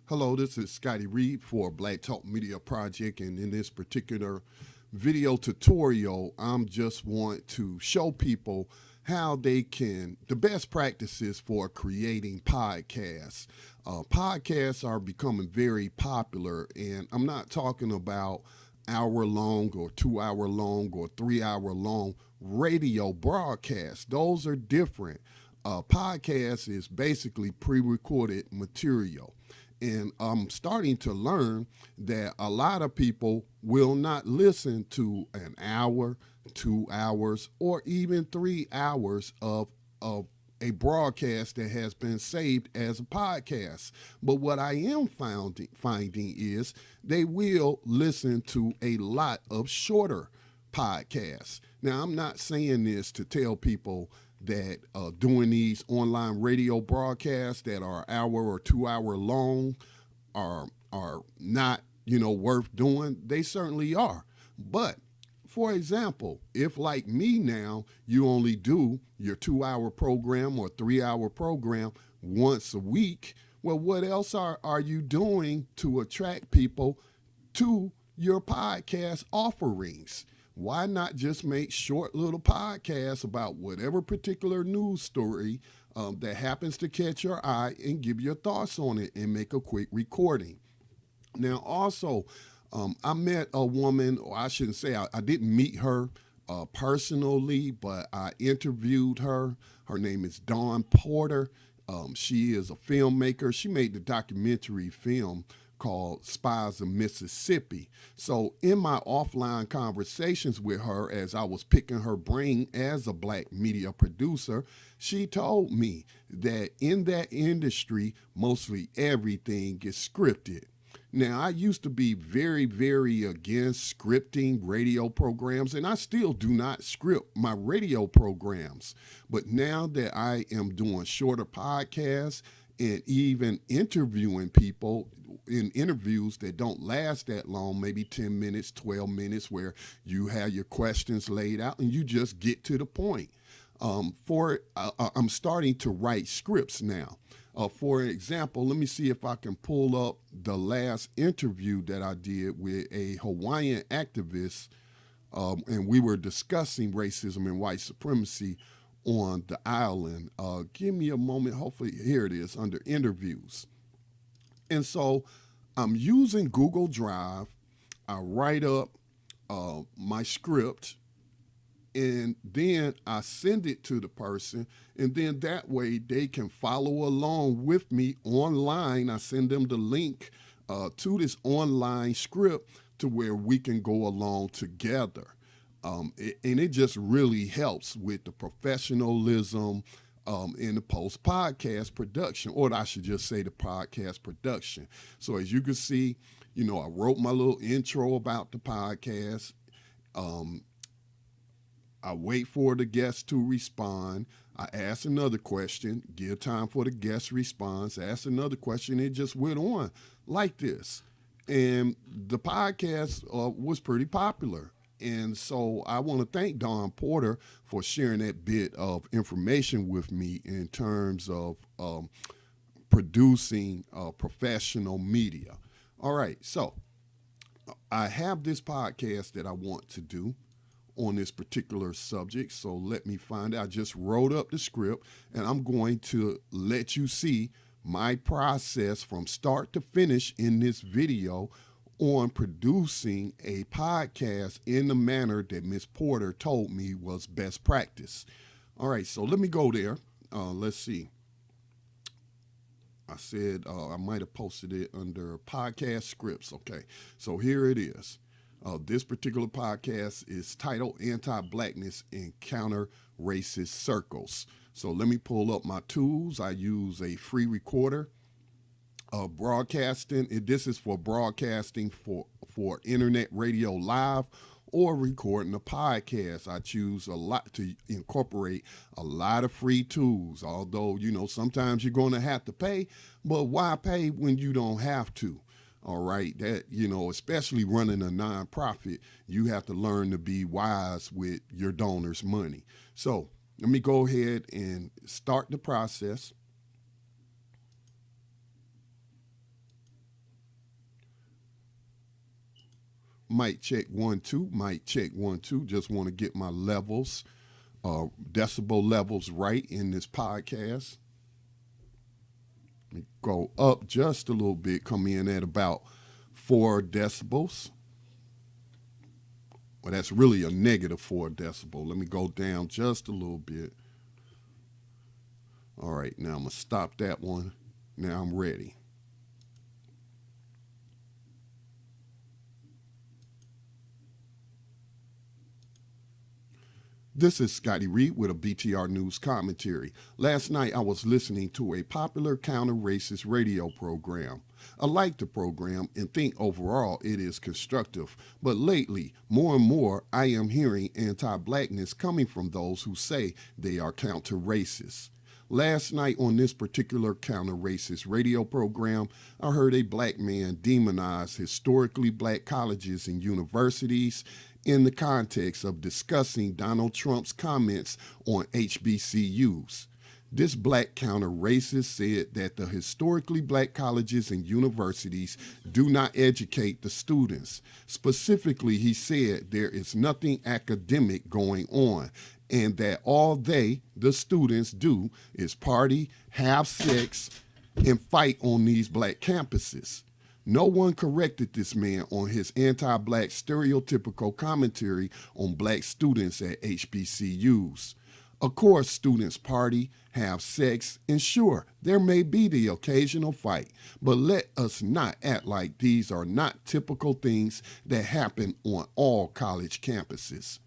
Hello, this is Scotty Reed for Black Talk Media Project, and in this particular video tutorial, I'm just want to show people how they can, the best practices for creating podcasts. Podcasts are becoming very popular, and I'm not talking about hour long or 2 hour long or 3 hour long radio broadcasts. Those are different. Podcast is basically pre-recorded material. And I'm starting to learn that a lot of people will not listen to an hour, 2 hours, or even 3 hours of a broadcast that has been saved as a podcast. But what I am finding is they will listen to a lot of shorter podcasts. Now, I'm not saying this to tell people that doing these online radio broadcasts that are hour or 2 hour long are not worth doing. They certainly are. But for example, if like me now, you only do your 2 hour program or 3 hour program once a week, well, what else are you doing to attract people to your podcast offerings? Why not just make short little podcasts about whatever particular news story that happens to catch your eye and give your thoughts on it and make a quick recording? Now, also, I met a woman, or I shouldn't say I didn't meet her personally, but I interviewed her. Her name is Dawn Porter. She is a filmmaker. She made the documentary film called Spies of Mississippi. So in my offline conversations with her, as I was picking her brain as a black media producer, she told me that in that industry, mostly everything is scripted. Now, I used to be very, very against scripting radio programs, and I still do not script my radio programs. But now that I am doing shorter podcasts and even interviewing people in interviews that don't last that long, maybe 10 minutes, 12 minutes, where you have your questions laid out and you just get to the point. I'm starting to write scripts now. For example, let me see if I can pull up the last interview that I did with a Hawaiian activist, and we were discussing racism and white supremacy on the island. Give me a moment. Hopefully, here it is under interviews. And so I'm using Google Drive. I write up my script, and then I send it to the person, and then that way they can follow along with me online. I send them the link to this online script to where we can go along together. And it just really helps with the professionalism in the post podcast production, or I should just say the podcast production. So as you can see, I wrote my little intro about the podcast. I wait for the guest to respond. I ask another question, give time for the guest response, ask another question. It just went on like this. And the podcast was pretty popular. And so I want to thank Dawn Porter for sharing that bit of information with me in terms of producing professional media. All right, so I have this podcast that I want to do on this particular subject. So let me find out. I just wrote up the script, and I'm going to let you see my process from start to finish in this video on producing a podcast in the manner that Miss Porter told me was best practice. All right, so let me go there. Let's see. I said I might have posted it under podcast scripts. Okay, so here it is. This particular podcast is titled Anti-Blackness in Counter-Racist Circles. So let me pull up my tools. I use a free recorder. Broadcasting, this is for broadcasting for internet radio live or recording a podcast. I choose a lot to incorporate a lot of free tools, although, sometimes you're going to have to pay, but why pay when you don't have to? All right, that, especially running a nonprofit, you have to learn to be wise with your donors' money. So let me go ahead and start the process. Mic check 1 2. Mic check 1 2. Just want to get my levels, decibel levels right in this podcast. Let me go up just a little bit. Come in at about 4 decibels. Well, that's really a negative 4 decibel. Let me go down just a little bit. All right, now I'm going to stop that one. Now I'm ready. This is Scotty Reed with a BTR News commentary. Last night I was listening to a popular counter-racist radio program. I like the program and think overall it is constructive, but lately, more and more, I am hearing anti-blackness coming from those who say they are counter-racist. Last night on this particular counter-racist radio program, I heard a black man demonize historically black colleges and universities in the context of discussing Donald Trump's comments on HBCUs. This black counter-racist said that the historically black colleges and universities do not educate the students. Specifically, he said there is nothing academic going on and that all they, the students, do is party, have sex, and fight on these black campuses. No one corrected this man on his anti-black stereotypical commentary on black students at HBCUs. Of course, students party, have sex, and sure, there may be the occasional fight, but let us not act like these are not typical things that happen on all college campuses.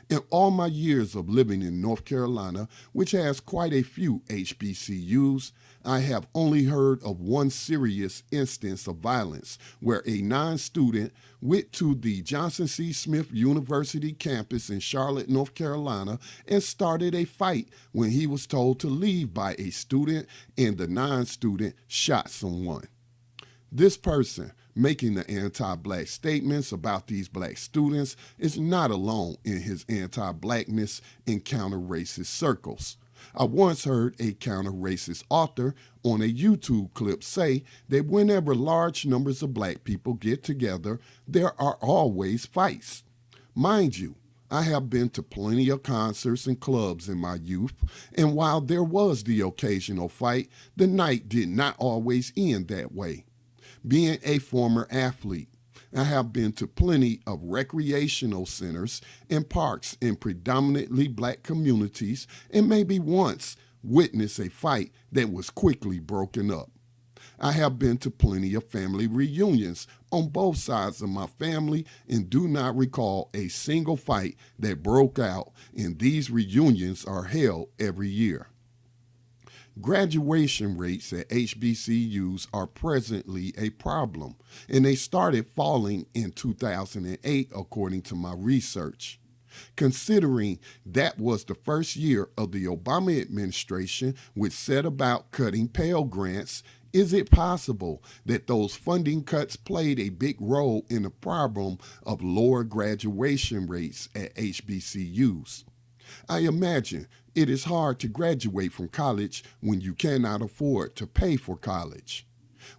In all my years of living in North Carolina, which has quite a few HBCUs, I have only heard of one serious instance of violence where a non-student went to the Johnson C. Smith University campus in Charlotte, North Carolina, and started a fight when he was told to leave by a student and the non-student shot someone. This person making the anti-black statements about these black students is not alone in his anti-blackness in counter-racist circles. I once heard a counter-racist author on a YouTube clip say that whenever large numbers of black people get together, there are always fights. Mind you, I have been to plenty of concerts and clubs in my youth, and while there was the occasional fight, the night did not always end that way. Being a former athlete, I have been to plenty of recreational centers and parks in predominantly black communities and maybe once witnessed a fight that was quickly broken up. I have been to plenty of family reunions on both sides of my family and do not recall a single fight that broke out, and these reunions are held every year. Graduation rates at HBCUs are presently a problem, and they started falling in 2008 according to my research. Considering that was the first year of the Obama administration which set about cutting Pell Grants, is it possible that those funding cuts played a big role in the problem of lower graduation rates at HBCUs? I imagine it is hard to graduate from college when you cannot afford to pay for college.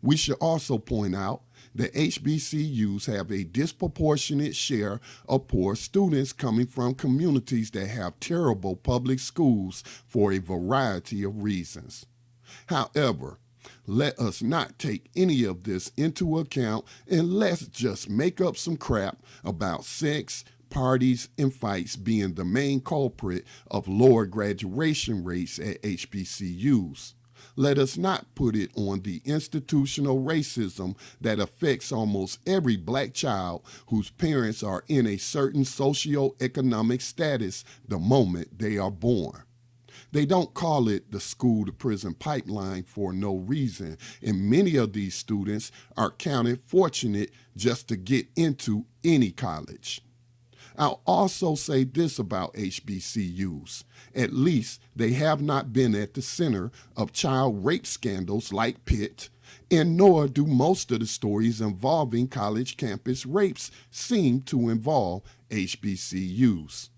We should also point out that HBCUs have a disproportionate share of poor students coming from communities that have terrible public schools for a variety of reasons. However, let us not take any of this into account and let's just make up some crap about sex, parties, and fights being the main culprit of lower graduation rates at HBCUs. Let us not put it on the institutional racism that affects almost every black child whose parents are in a certain socioeconomic status the moment they are born. They don't call it the school-to-prison pipeline for no reason, and many of these students are counted fortunate just to get into any college. I'll also say this about HBCUs. At least they have not been at the center of child rape scandals like Pitt, and nor do most of the stories involving college campus rapes seem to involve HBCUs.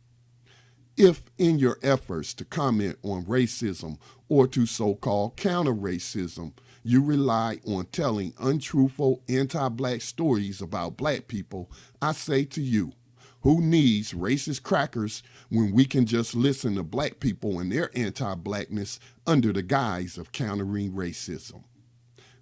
If in your efforts to comment on racism or to so-called counter-racism, you rely on telling untruthful, anti-black stories about black people, I say to you, who needs racist crackers when we can just listen to black people and their anti-blackness under the guise of countering racism?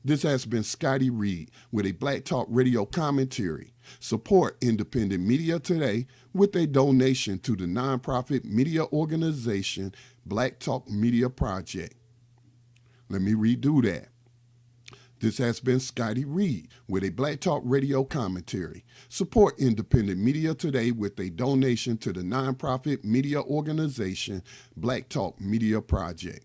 This has been Scotty Reed with a Black Talk Radio commentary. Support independent media today with a donation to the nonprofit media organization Black Talk Media Project. Let me redo that. This has been Scotty Reed with a Black Talk Radio commentary. Support independent media today with a donation to the nonprofit media organization Black Talk Media Project.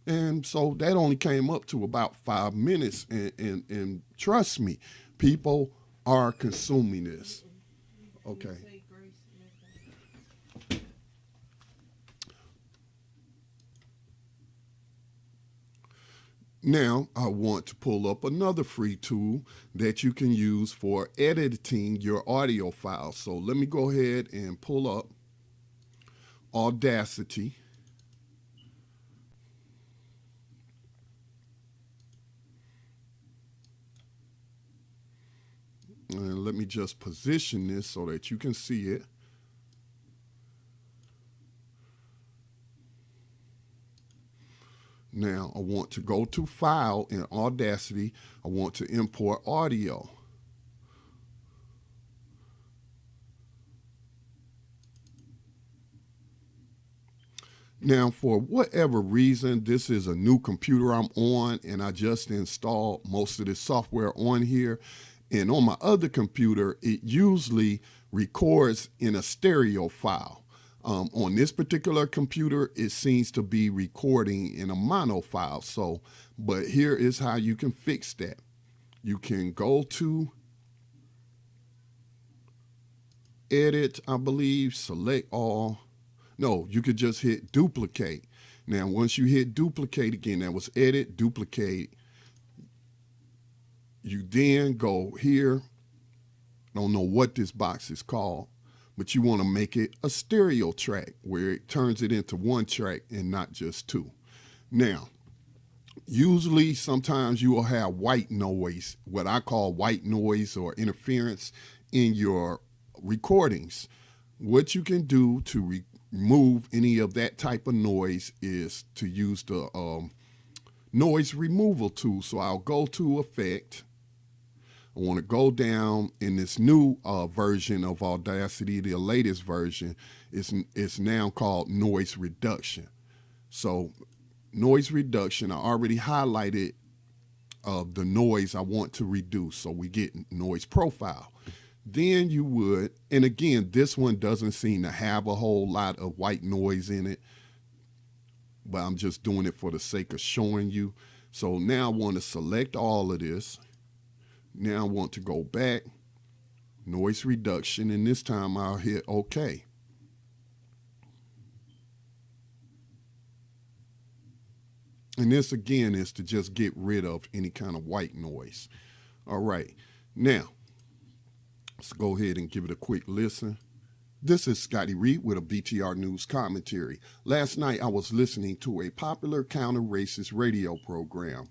And so that only came up to about 5 minutes. And trust me, people are consuming this. Okay. Now, I want to pull up another free tool that you can use for editing your audio files. So let me go ahead and pull up Audacity. And let me just position this so that you can see it. Now, I want to go to File in Audacity. I want to import audio. Now, for whatever reason, this is a new computer I'm on, and I just installed most of the software on here. And on my other computer, it usually records in a stereo file. On this particular computer, it seems to be recording in a mono file. So, but here is how you can fix that. You can go to Edit, I believe, select all. No, you could just hit duplicate. Now, once you hit duplicate again, that was Edit, duplicate. You then go here. I don't know what this box is called, but you want to make it a stereo track where it turns it into one track and not just two. Now, usually sometimes you will have white noise, what I call white noise or interference in your recordings. What you can do to remove any of that type of noise is to use the noise removal tool. So I'll go to Effect. I want to go down in this new version of Audacity, the latest version. It's now called Noise Reduction. So noise reduction, I already highlighted the noise I want to reduce. So we get noise profile. Then you would, and again, this one doesn't seem to have a whole lot of white noise in it, but I'm just doing it for the sake of showing you. So now I want to select all of this. Now I want to go back, noise reduction, and this time I'll hit OK. And this again is to just get rid of any kind of white noise. All right, now let's go ahead and give it a quick listen. This is Scotty Reed with a BTR News commentary. Last night I was listening to a popular counter-racist radio program.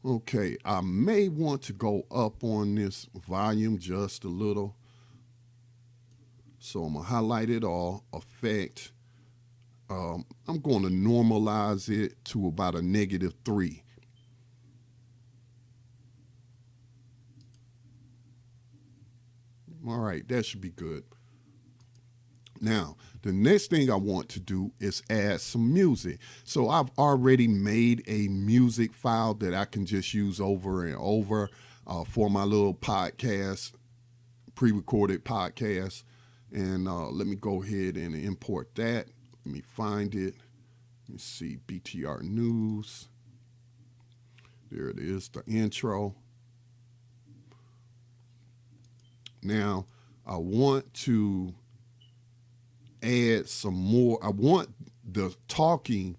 Okay, I may want to go up on this volume just a little. So I'm going to highlight it all, Effect. I'm going to normalize it to about a -3. All right, that should be good. Now, the next thing I want to do is add some music. So I've already made a music file that I can just use over and over for my little podcast, pre-recorded podcast. And let me go ahead and import that. Let me find it. Let me see, BTR News. There it is, the intro. Now, I want to add some more. I want the talking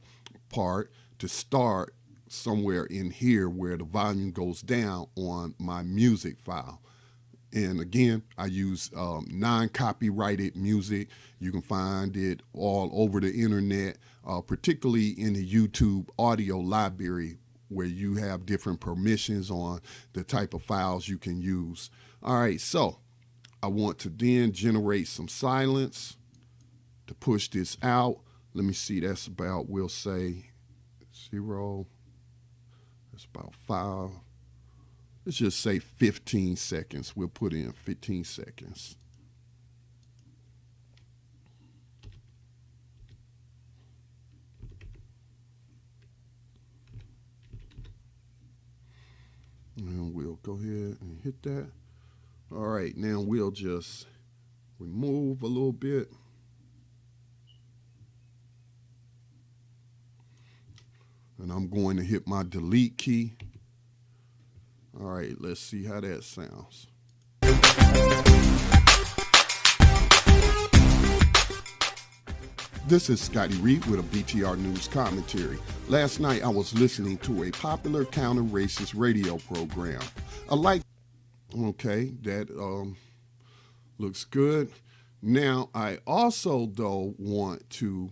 part to start somewhere in here where the volume goes down on my music file. And again, I use non-copyrighted music. You can find it all over the internet, particularly in the YouTube audio library, where you have different permissions on the type of files you can use. All right, so I want to then generate some silence to push this out. Let me see, that's about, we'll say 0. That's about 5. Let's just say 15 seconds. We'll put in 15 seconds. And we'll go ahead and hit that. All right, now we'll just remove a little bit. And I'm going to hit my delete key. All right, let's see how that sounds. This is Scotty Reed with a BTR News commentary. Last night I was listening to a popular counter-racist radio program. Okay, that looks good. Now I also though want to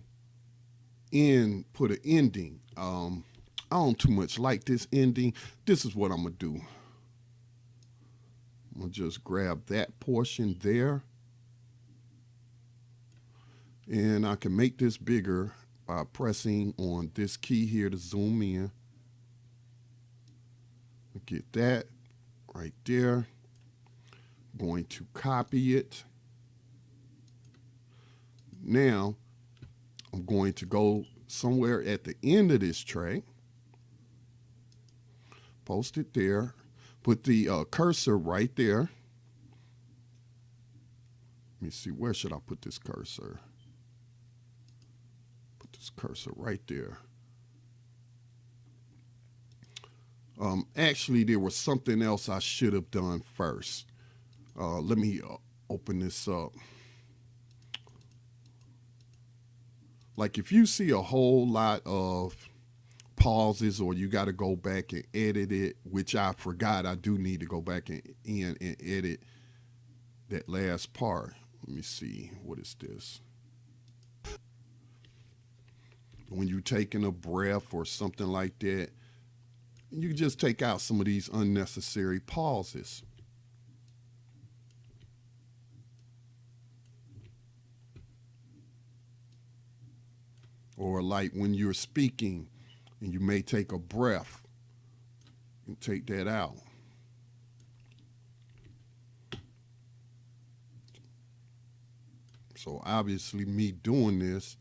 put an ending. I don't too much like this ending. This is what I'm gonna do. I'm gonna just grab that portion there. And I can make this bigger by pressing on this key here to zoom in. Get that right there. I'm going to copy it. Now, I'm going to go somewhere at the end of this track. Post it there. Put the cursor right there. Let me see, where should I put this cursor? Put this cursor right there. Actually, there was something else I should have done first. Let me open this up. Like if you see a whole lot of pauses or you got to go back and edit it, which I forgot I do need to go back and edit that last part. Let me see, what is this? When you're taking a breath or something like that, you can just take out some of these unnecessary pauses. Or like when you're speaking and you may take a breath and take that out. So obviously me doing this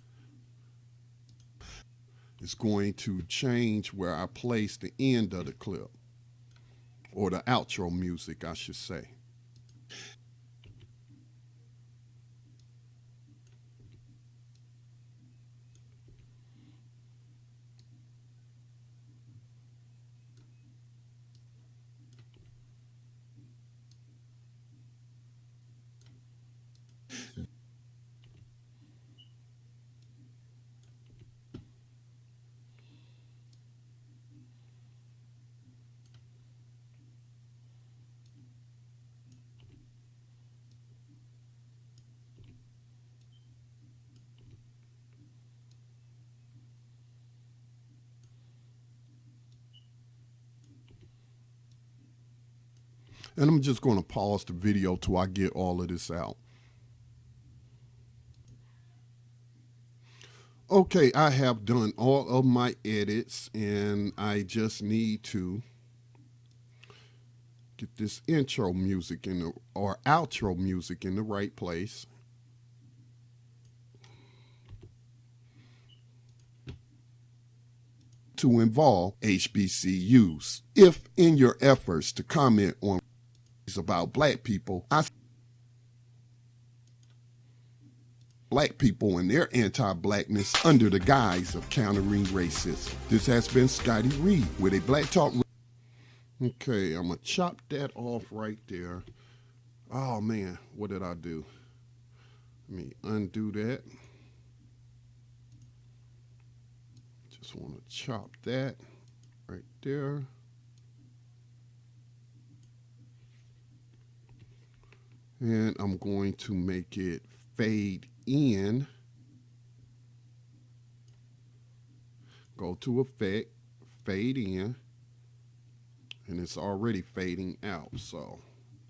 is going to change where I place the end of the clip, or the outro music, I should say. And I'm just going to pause the video till I get all of this out. Okay, I have done all of my edits and I just need to get this intro music or outro music in the right place. To involve HBCUs. If in your efforts to comment on about black people, black people and their anti-blackness under the guise of countering racism. This has been Scotty Reed with a Black Talk. Okay, I'm gonna chop that off right there. Oh man, what did I do? Let me undo that. Just want to chop that right there. And I'm going to make it fade in. Go to effect, fade in, and it's already fading out. So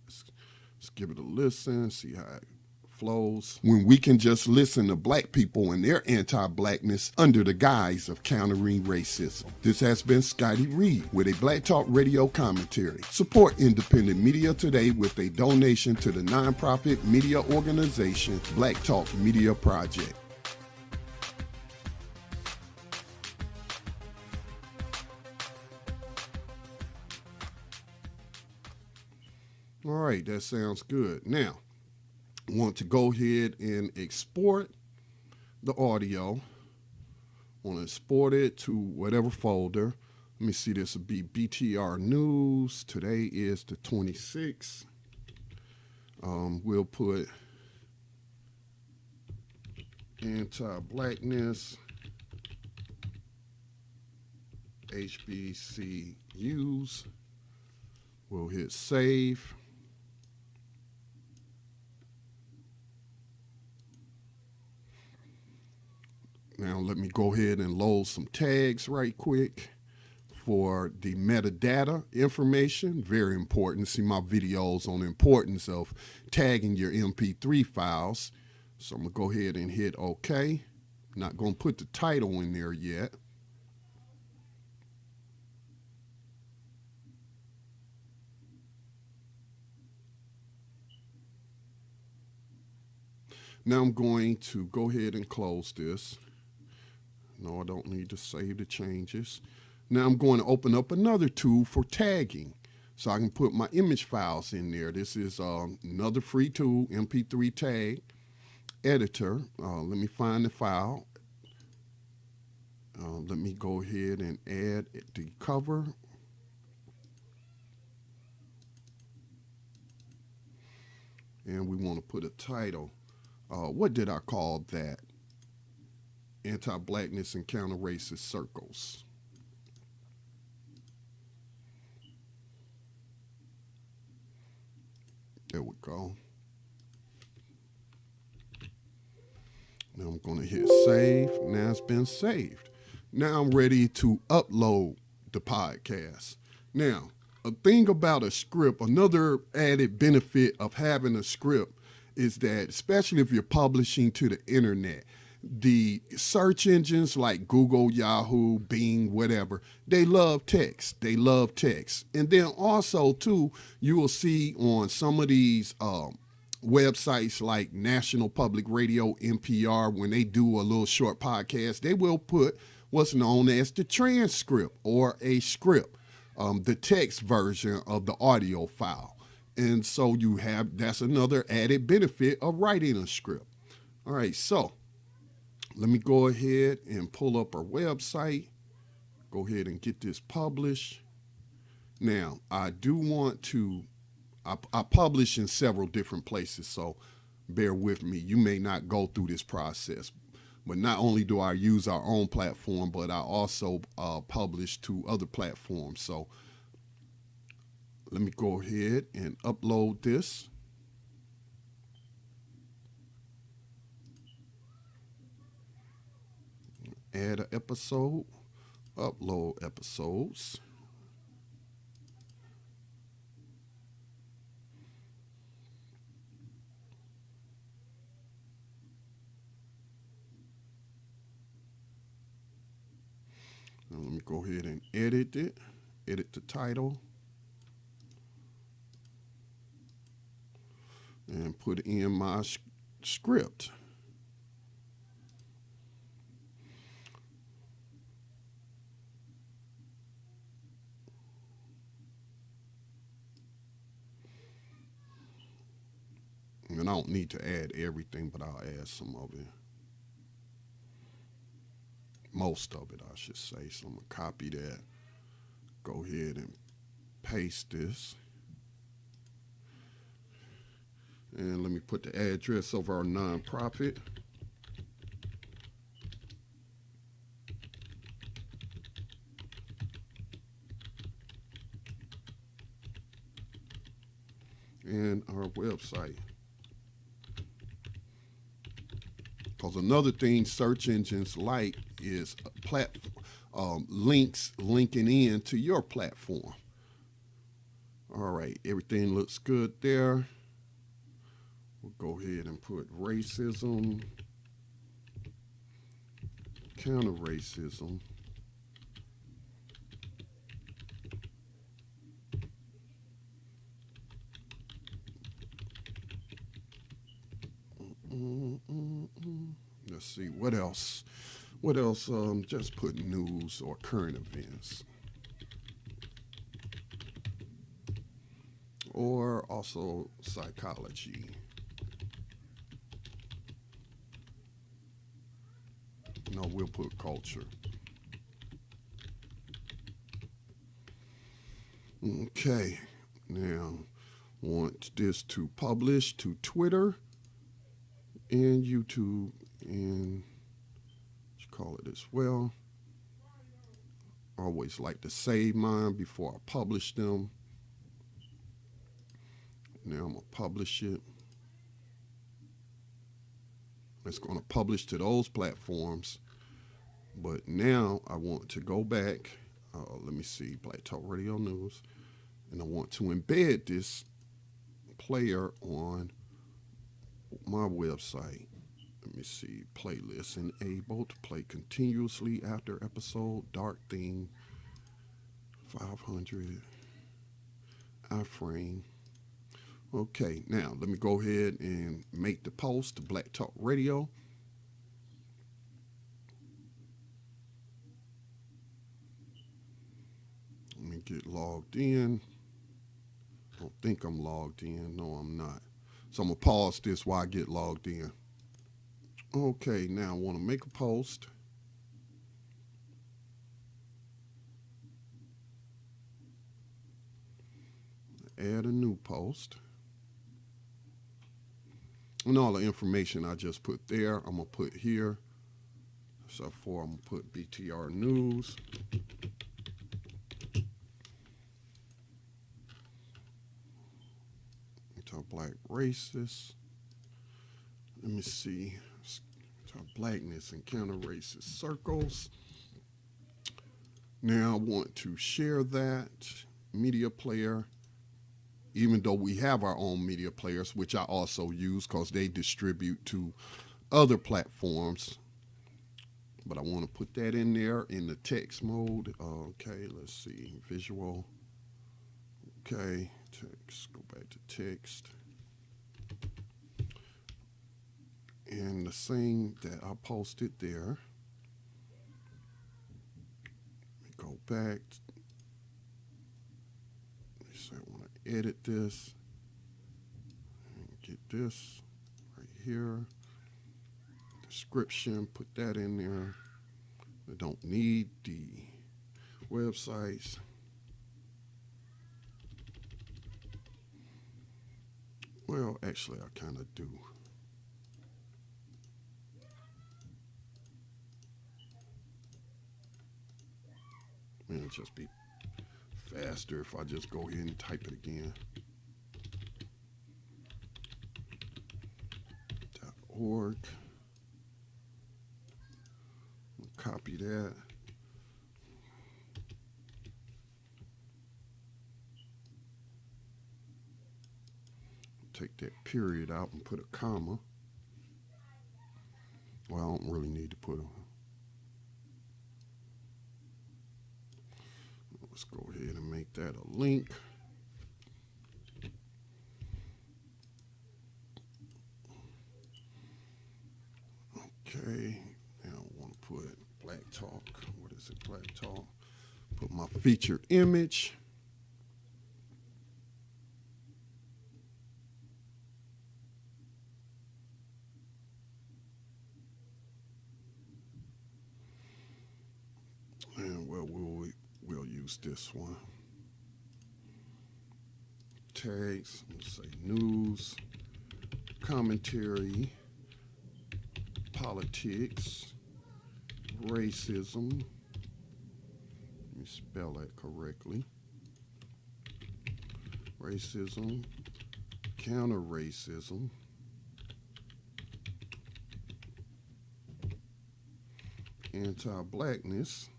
let's give it a listen, see how it flows. When we can just listen to black people and their anti-blackness under the guise of countering racism. This has been Scotty Reed with a Black Talk Radio commentary. Support independent media today with a donation to the nonprofit media organization Black Talk Media Project. All right, that sounds good. Now, I want to go ahead and export the audio. I want to export it to whatever folder. Let me see, this will be BTR News. Today is the 26th. We'll put anti-blackness, HBCUs. We'll hit save. Now let me go ahead and load some tags right quick for the metadata information. Very important. See my videos on the importance of tagging your MP3 files. So I'm going to go ahead and hit OK. Not going to put the title in there yet. Now I'm going to go ahead and close this. No, I don't need to save the changes. Now I'm going to open up another tool for tagging so I can put my image files in there. This is another free tool, MP3 tag editor. Let me find the file. Let me go ahead and add the cover. And we want to put a title. What did I call that? Anti-blackness and counter-racist circles. There we go. Now I'm going to hit save. Now it's been saved. Now I'm ready to upload the podcast. Now, a thing about a script, another added benefit of having a script is that, especially if you're publishing to the internet, the search engines like Google, Yahoo, Bing, whatever, they love text. They love text. And then also, too, you will see on some of these websites like National Public Radio, NPR, when they do a little short podcast, they will put what's known as the transcript or a script, the text version of the audio file. And so you have, that's another added benefit of writing a script. All right, so let me go ahead and pull up our website. Go ahead and get this published. Now, I do want to, I publish in several different places, so bear with me. You may not go through this process. But not only do I use our own platform, but I also publish to other platforms. So let me go ahead and upload this. Add an episode, upload episodes. Now let me go ahead and edit it, edit the title, and put in my script. And I don't need to add everything, but I'll add some of it. Most of it, I should say. So I'm going to copy that. Go ahead and paste this. And let me put the address of our nonprofit. And our website. Because another thing search engines like is links linking in to your platform. All right, everything looks good there. We'll go ahead and put racism, counter racism. Let's see what else. What else? Just put news or current events, or also psychology. No, we'll put culture. Okay, now want this to publish to Twitter and YouTube, and you call it as well. I always like to save mine before I publish them. Now I'm gonna publish it. It's gonna publish to those platforms, but now I want to go back. Let me see, Black Talk Radio News, and I want to embed this player on my website. Let me see, playlist enabled, play continuously after episode, dark theme, 500 iframe. Okay, now let me go ahead and make the post to Black Talk Radio. Let me get logged in. I don't think I'm logged in. No, I'm not. So I'm going to pause this while I get logged in. Okay, now I want to make a post. Add a new post. And all the information I just put there, I'm going to put here. So I'm going to put BTR News. Black racist. Let me see. Blackness and counter racist circles. Now I want to share that media player, even though we have our own media players, which I also use because they distribute to other platforms. But I want to put that in there in the text mode. Okay, let's see. Visual. Okay, text. Go back to text. And the same that I posted there. Let me go back. So I want to edit this. And get this right here. Description, put that in there. I don't need the websites. Well, actually, I kind of do. It'll just be faster if I just go ahead and type it again. .org. Copy that. Take that period out and put a comma. Well, I don't really need to put a. Let's go ahead and make that a link. Okay, now I want to put Black Talk. What is it, Black Talk? Put my featured image. And well, we'll use this one. Tags, let's say news, commentary, politics, racism. Let me spell that correctly. Racism, counter racism, anti-blackness.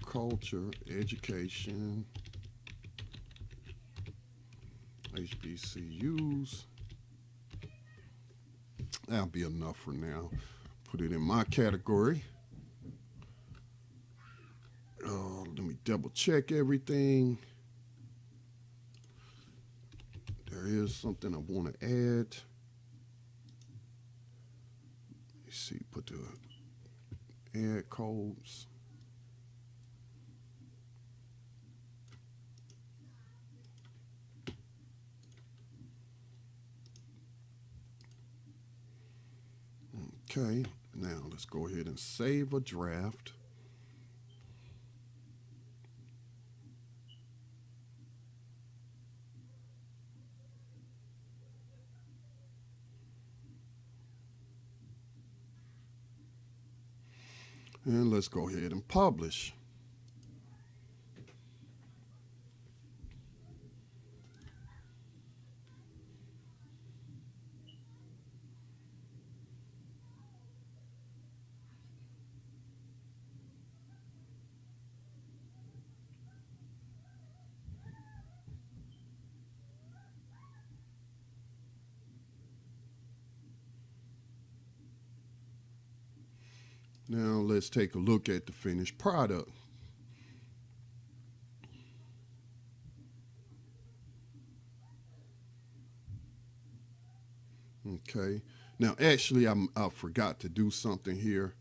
Culture, education, HBCUs. That'll be enough for now. Put it in my category. Let me double check everything. There is something I want to add. Let's see, put the add codes. Okay, now let's go ahead and save a draft. And let's go ahead and publish. Now let's take a look at the finished product. Okay, now actually I forgot to do something here.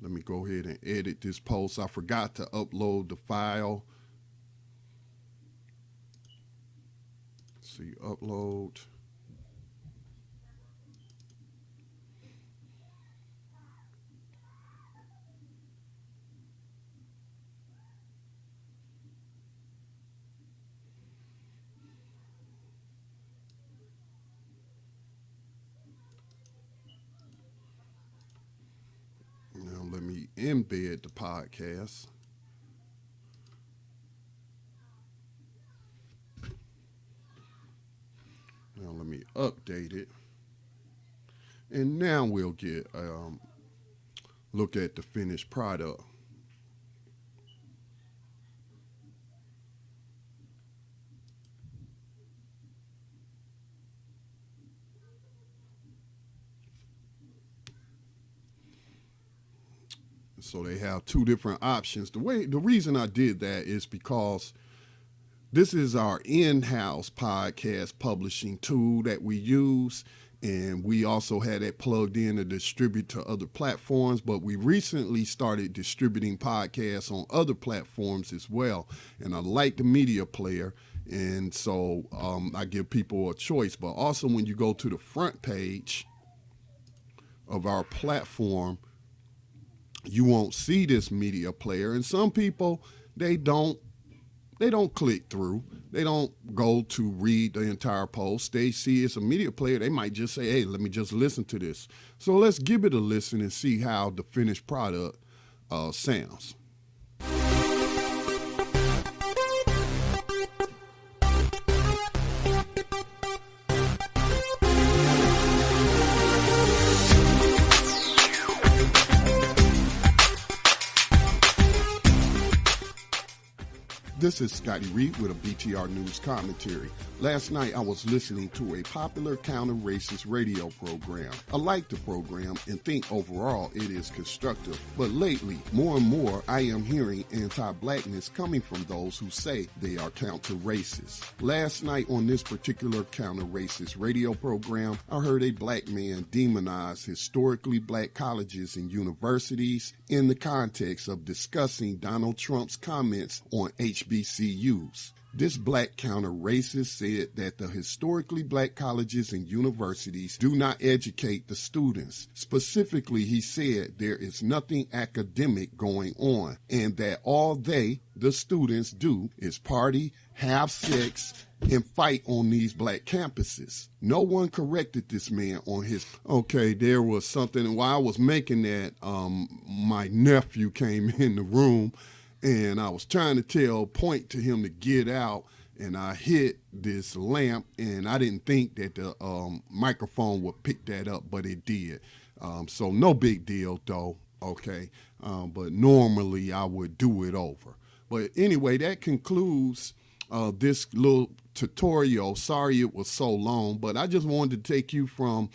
Let me go ahead and edit this post. I forgot to upload the file. Let's see, upload. Now let me embed the podcast. Now let me update it. And now we'll get look at the finished product. So they have two different options. The reason I did that is because this is our in-house podcast publishing tool that we use, and we also had it plugged in to distribute to other platforms, but we recently started distributing podcasts on other platforms as well. And I like the media player, and so I give people a choice. But also when you go to the front page of our platform, you won't see this media player. And some people, they don't click through. They don't go to read the entire post. They see it's a media player. They might just say, hey, let me just listen to this. So let's give it a listen and see how the finished product sounds. This is Scotty Reed with a BTR News commentary. Last night I was listening to a popular counter-racist radio program. I like the program and think overall it is constructive. But lately, more and more, I am hearing anti-blackness coming from those who say they are counter-racist. Last night on this particular counter-racist radio program, I heard a black man demonize historically black colleges and universities in the context of discussing Donald Trump's comments on HBCUs. This black counter-racist said that the historically black colleges and universities do not educate the students. Specifically, he said there is nothing academic going on and that all they, the students, do is party, have sex, and fight on these black campuses. No one corrected this man on his... Okay, there was something, and while I was making that, my nephew came in the room, and I was trying to point to him to get out, and I hit this lamp, and I didn't think that the microphone would pick that up, but it did. So no big deal though. Okay, but normally I would do it over. But anyway, that concludes this little tutorial. Sorry it was so long, but I just wanted to take you from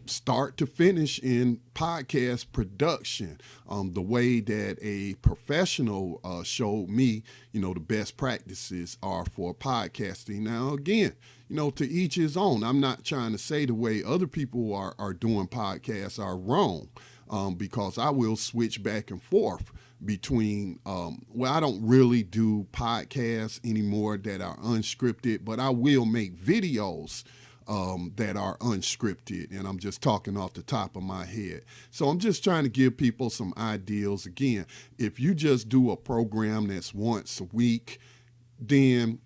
start to finish in podcast production, the way that a professional showed me, the best practices are for podcasting. Now, again, to each his own. I'm not trying to say the way other people are doing podcasts are wrong, because I will switch back and forth between, I don't really do podcasts anymore that are unscripted, but I will make videos that are unscripted, and I'm just talking off the top of my head. So I'm just trying to give people some ideals. Again, if you just do a program that's once a week, then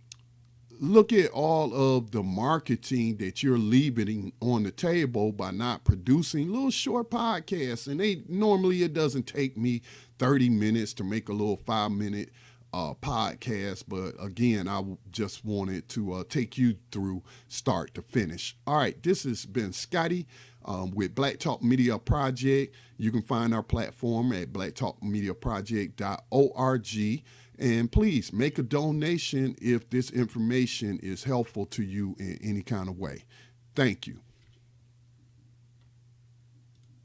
look at all of the marketing that you're leaving on the table by not producing little short podcasts. And it doesn't take me 30 minutes to make a little 5-minute podcast. But again, I just wanted to take you through start to finish. All right, this has been Scotty with Black Talk Media Project. You can find our platform at blacktalkmediaproject.org. And please make a donation if this information is helpful to you in any kind of way. Thank you.